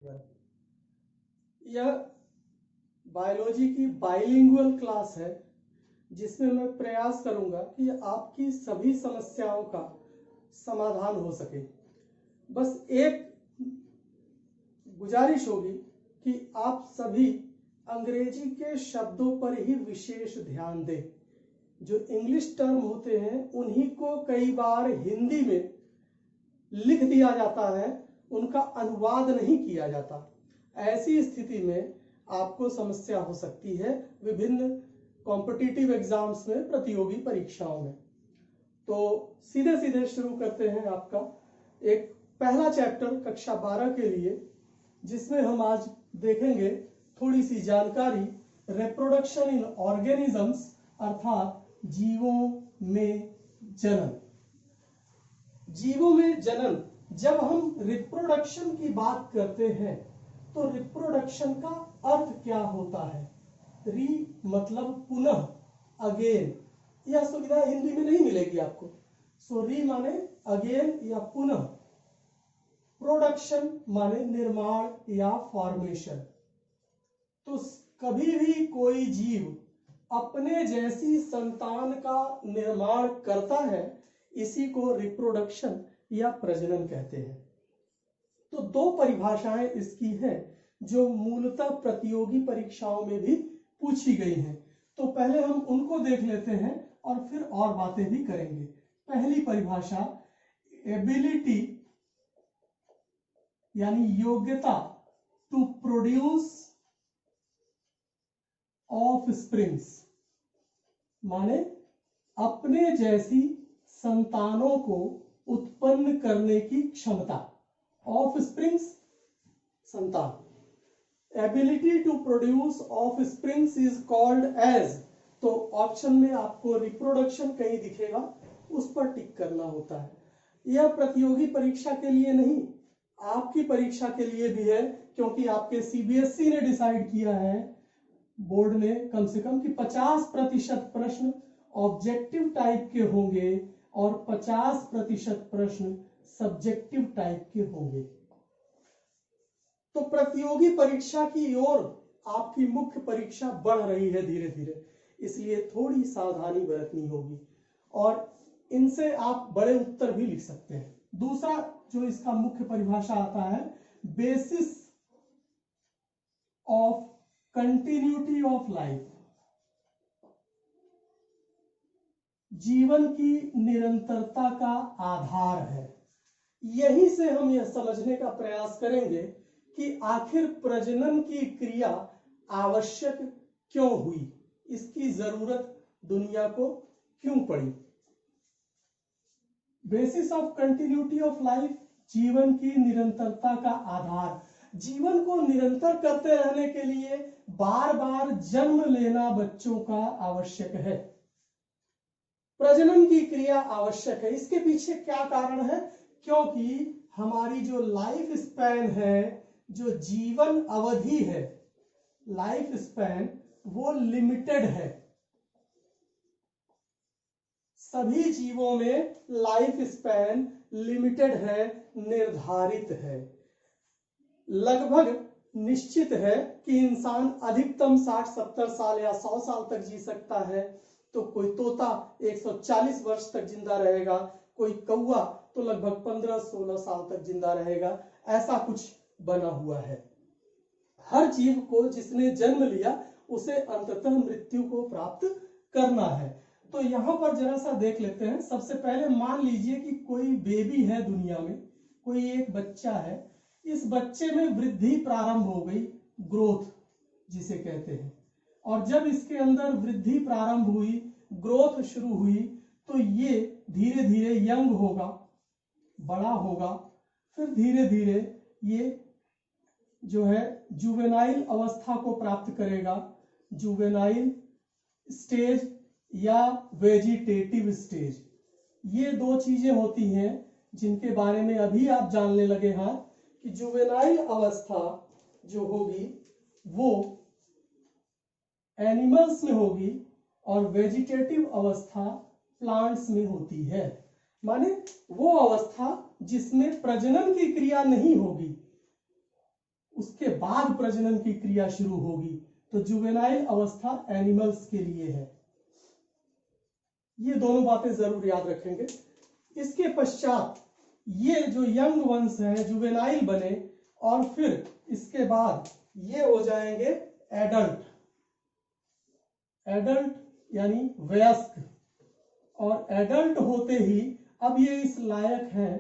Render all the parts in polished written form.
यह बायोलॉजी की bilingual class है जिसमें मैं प्रयास करूंगा कि आपकी सभी समस्याओं का समाधान हो सके। बस एक गुजारिश होगी कि आप सभी अंग्रेजी के शब्दों पर ही विशेष ध्यान दें। जो इंग्लिश टर्म होते हैं उन्हीं को कई बार हिंदी में लिख दिया जाता है, उनका अनुवाद नहीं किया जाता। ऐसी स्थिति में आपको समस्या हो सकती है विभिन्न कॉम्पिटिटिव एग्जाम्स में, प्रतियोगी परीक्षाओं में। तो सीधे सीधे शुरू करते हैं आपका एक पहला चैप्टर कक्षा 12 के लिए, जिसमें हम आज देखेंगे थोड़ी सी जानकारी रिप्रोडक्शन इन ऑर्गेनिजम्स, अर्थात जीवों में जनन। जीवों में जनन, जब हम रिप्रोडक्शन की बात करते हैं तो रिप्रोडक्शन का अर्थ क्या होता है? री मतलब पुनः, अगेन। यह सुविधा हिंदी में नहीं मिलेगी आपको। सो री माने अगेन या पुनः, प्रोडक्शन माने निर्माण या फॉर्मेशन। तो कभी भी कोई जीव अपने जैसी संतान का निर्माण करता है, इसी को रिप्रोडक्शन या प्रजनन कहते हैं। तो दो परिभाषाएं इसकी हैं जो मूलतः प्रतियोगी परीक्षाओं में भी पूछी गई हैं। तो पहले हम उनको देख लेते हैं और फिर और बातें भी करेंगे। पहली परिभाषा, एबिलिटी यानी योग्यता टू प्रोड्यूस ऑफ स्प्रिंग्स, माने अपने जैसी संतानों को उत्पन्न करने की क्षमता। ऑफ स्प्रिंग्स, संतान। Ability to produce offsprings is called as, तो ऑप्शन में आपको रिप्रोडक्शन कहीं दिखेगा, उस पर टिक करना होता है। यह प्रतियोगी परीक्षा के लिए नहीं, आपकी परीक्षा के लिए भी है, क्योंकि आपके सीबीएसई ने डिसाइड किया है, बोर्ड ने कम से कम, कि 50% प्रश्न ऑब्जेक्टिव टाइप के होंगे और 50% प्रश्न सब्जेक्टिव टाइप के होंगे। तो प्रतियोगी परीक्षा की ओर आपकी मुख्य परीक्षा बढ़ रही है धीरे धीरे, इसलिए थोड़ी सावधानी बरतनी होगी और इनसे आप बड़े उत्तर भी लिख सकते हैं। दूसरा जो इसका मुख्य परिभाषा आता है, basis of continuity of life, जीवन की निरंतरता का आधार है। यहीं से हम यह समझने का प्रयास करेंगे कि आखिर प्रजनन की क्रिया आवश्यक क्यों हुई, इसकी जरूरत दुनिया को क्यों पड़ी। Basis of continuity of life, जीवन की निरंतरता का आधार। जीवन को निरंतर करते रहने के लिए बार बार जन्म लेना बच्चों का आवश्यक है। प्रजनन की क्रिया आवश्यक है। इसके पीछे क्या कारण है? क्योंकि हमारी जो लाइफ स्पैन है, जो जीवन अवधि है, लाइफ स्पैन, वो लिमिटेड है। सभी जीवों में लाइफ स्पैन लिमिटेड है, निर्धारित है। लगभग निश्चित है कि इंसान अधिकतम 60-70 साल या 100 साल तक जी सकता है। तो कोई तोता 140 वर्ष तक जिंदा रहेगा, कोई कौवा तो लगभग 15-16 साल तक जिंदा रहेगा। ऐसा कुछ बना हुआ है। हर जीव को जिसने जन्म लिया उसे अंततः मृत्यु को प्राप्त करना है। तो यहां पर जरा सा देख लेते हैं। सबसे पहले मान लीजिए कि कोई बेबी है दुनिया में, कोई एक बच्चा है। इस बच्चे में वृद्धि प्रारंभ हो गई, ग्रोथ जिसे कहते हैं। और जब इसके अंदर वृद्धि प्रारंभ हुई, ग्रोथ शुरू हुई, तो ये धीरे धीरे यंग होगा, बड़ा होगा, फिर धीरे धीरे ये जो है जुवेनाइल अवस्था को प्राप्त करेगा। जुवेनाइल स्टेज या वेजिटेटिव स्टेज, ये दो चीजें होती हैं जिनके बारे में अभी आप जानने लगे हैं कि जुवेनाइल अवस्था जो होगी वो एनिमल्स में होगी और वेजिटेटिव अवस्था प्लांट्स में होती है। माने वो अवस्था जिसमें प्रजनन की क्रिया नहीं होगी, उसके बाद प्रजनन की क्रिया शुरू होगी। तो जुवेनाइल अवस्था एनिमल्स के लिए है। ये दोनों बातें जरूर याद रखेंगे। इसके पश्चात ये जो यंग वंस हैं जुवेनाइल बने और फिर इसके बाद ये हो जाएंगे एडल्ट। एडल्ट यानी वयस्क। और एडल्ट होते ही अब ये इस लायक हैं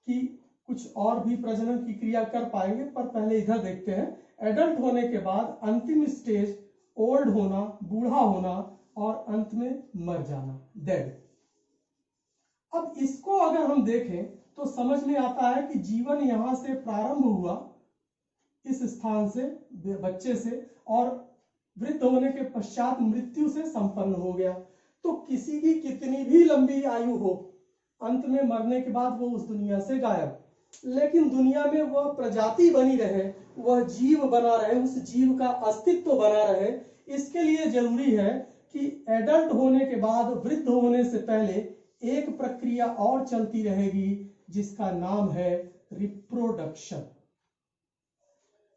कि कुछ और भी प्रजनन की क्रिया कर पाएंगे, पर पहले इधर देखते हैं। एडल्ट होने के बाद अंतिम स्टेज ओल्ड होना, बूढ़ा होना और अंत में मर जाना, डेड। अब इसको अगर हम देखें तो समझ में आता है कि जीवन यहां से प्रारंभ हुआ, इस स्थान से, बच्चे से, और वृद्ध होने के पश्चात मृत्यु से संपन्न हो गया। तो किसी की कितनी भी लंबी आयु हो, अंत में मरने के बाद वो उस दुनिया से गायब। लेकिन दुनिया में वह प्रजाति बनी रहे, वह जीव बना रहे, उस जीव का अस्तित्व बना रहे। इसके लिए जरूरी है कि एडल्ट होने के बाद वृद्ध होने से पहले एक प्रक्रिया और चलती रहेगी जिसका नाम है रिप्रोडक्शन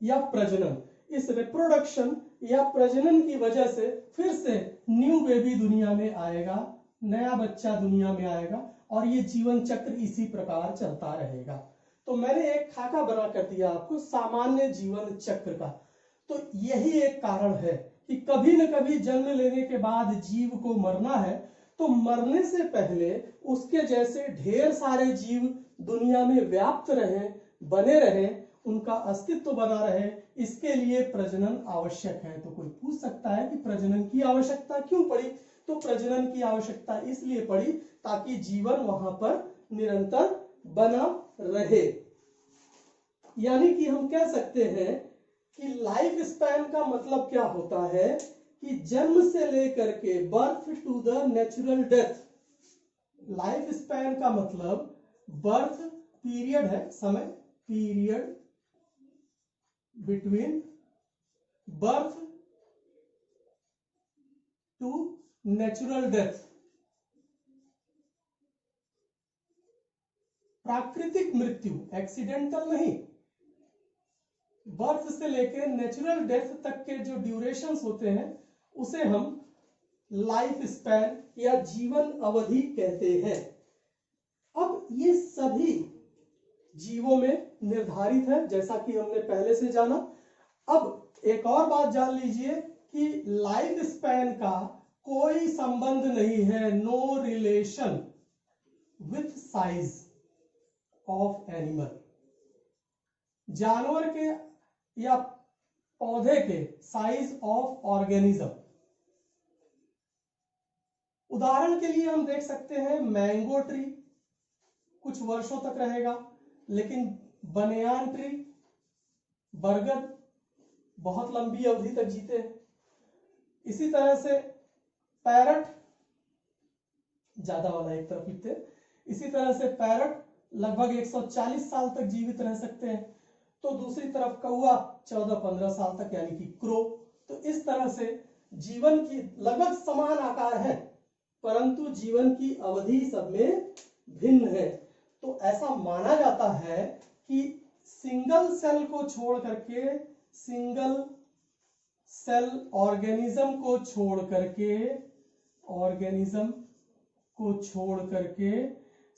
या प्रजनन। इस रिप्रोडक्शन या प्रजनन की वजह से फिर से न्यू बेबी दुनिया में आएगा, नया बच्चा दुनिया में आएगा और ये जीवन चक्र इसी प्रकार चलता रहेगा। तो मैंने एक खाका बना कर दिया आपको सामान्य जीवन चक्र का। तो यही एक कारण है कि कभी न कभी जन्म लेने के बाद जीव को मरना है, तो मरने से पहले उसके जैसे ढेर सारे जीव दुनिया में व्याप्त रहें, बने रहें, उनका अस्तित्व बना रहे, इसके लिए प्रजनन आवश्यक है। तो कोई पूछ सकता है कि प्रजनन की आवश्यकता क्यों पड़ी? तो प्रजनन की आवश्यकता इसलिए पड़ी ताकि जीवन वहां पर निरंतर बना रहे। यानी कि हम कह सकते हैं कि लाइफ स्पैन का मतलब क्या होता है कि जन्म से लेकर के birth to the natural death. Life span का मतलब बर्थ पीरियड है, समय, period between birth to natural death. प्राकृतिक मृत्यु, एक्सीडेंटल नहीं। बर्थ से लेकर नेचुरल डेथ तक के जो ड्यूरेशंस होते हैं उसे हम लाइफ स्पैन या जीवन अवधि कहते हैं। अब ये सभी जीवों में निर्धारित है, जैसा कि हमने पहले से जाना। अब एक और बात जान लीजिए कि लाइफ स्पैन का कोई संबंध नहीं है, no relation with size of animal. जानवर के या पौधे के साइज ऑफ ऑर्गेनिज्म। उदाहरण के लिए हम देख सकते हैं मैंगो ट्री कुछ वर्षों तक रहेगा, लेकिन बनियान ट्री, बरगद बहुत लंबी अवधि तक जीते हैं। इसी तरह से पैरट, ज्यादा वाला एक तरफ लिखते हैं, इसी तरह से पैरट लगभग 140 साल तक जीवित रह सकते हैं। तो दूसरी तरफ कौवा 14-15 साल तक, यानी कि क्रो। तो इस तरह से जीवन की लगभग समान आकार है, परंतु जीवन की अवधि सब में भिन्न है। तो ऐसा माना जाता है कि सिंगल सेल को छोड़ करके, सिंगल सेल ऑर्गेनिज्म को छोड़ करके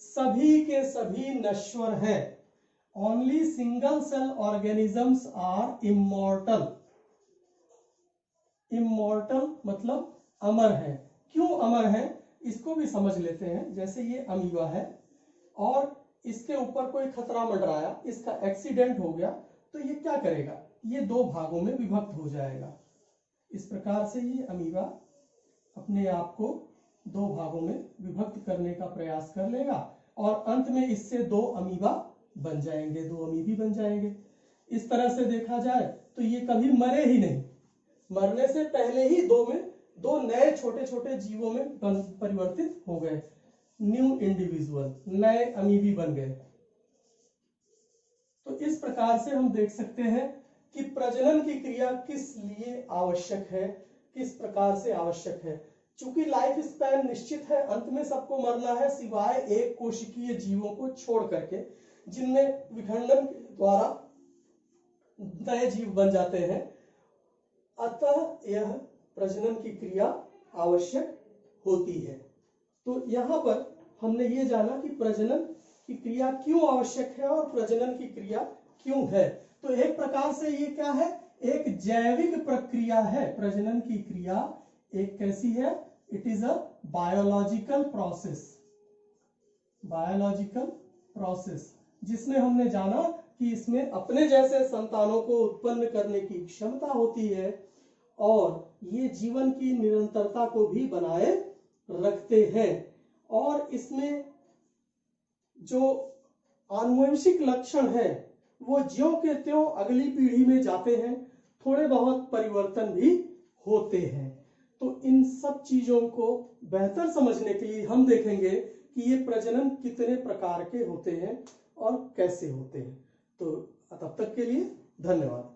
सभी के सभी नश्वर हैं। Only single cell organisms are immortal. Immortal मतलब अमर है। क्यों अमर है इसको भी समझ लेते हैं। जैसे ये अमीबा है और इसके ऊपर कोई खतरा मंडराया, इसका एक्सीडेंट हो गया, तो ये क्या करेगा? ये दो भागों में विभक्त हो जाएगा। इस प्रकार से ये अमीबा अपने आप को दो भागों में विभक्त करने का प्रयास कर लेगा और अंत में इससे दो अमीबा बन जाएंगे, दो अमीबी बन जाएंगे। इस तरह से देखा जाए तो ये कभी मरे ही नहीं, मरने से पहले ही दो नए छोटे छोटे जीवों में परिवर्तित हो गए, न्यू इंडिविजुअल, नए अमीबी बन गए। तो इस प्रकार से हम देख सकते हैं कि प्रजनन की क्रिया किस लिए आवश्यक है, किस प्रकार से आवश्यक है। चूंकि लाइफ स्पैन निश्चित है, अंत में सबको मरना है सिवाय एक कोशिकीय जीवों को छोड़ करके, जिनमें विखंडन द्वारा नए जीव बन जाते हैं। अतः यह प्रजनन की क्रिया आवश्यक होती है। तो यहाँ पर हमने ये जाना कि प्रजनन की क्रिया क्यों आवश्यक है और प्रजनन की क्रिया क्यों है। तो एक प्रकार से ये क्या है, एक जैविक प्रक्रिया है। प्रजनन की क्रिया एक कैसी है, it is a biological process. Biological process जिसमें हमने जाना कि इसमें अपने जैसे संतानों को उत्पन्न करने की क्षमता होती है और ये जीवन की निरंतरता को भी बनाए रखते हैं। और इसमें जो आनुवंशिक लक्षण है वो ज्यों के त्यों अगली पीढ़ी में जाते हैं, थोड़े बहुत परिवर्तन भी होते हैं। तो इन सब चीजों को बेहतर समझने के लिए हम देखेंगे कि ये प्रजनन कितने प्रकार के होते हैं और कैसे होते हैं। तो तब तक के लिए धन्यवाद।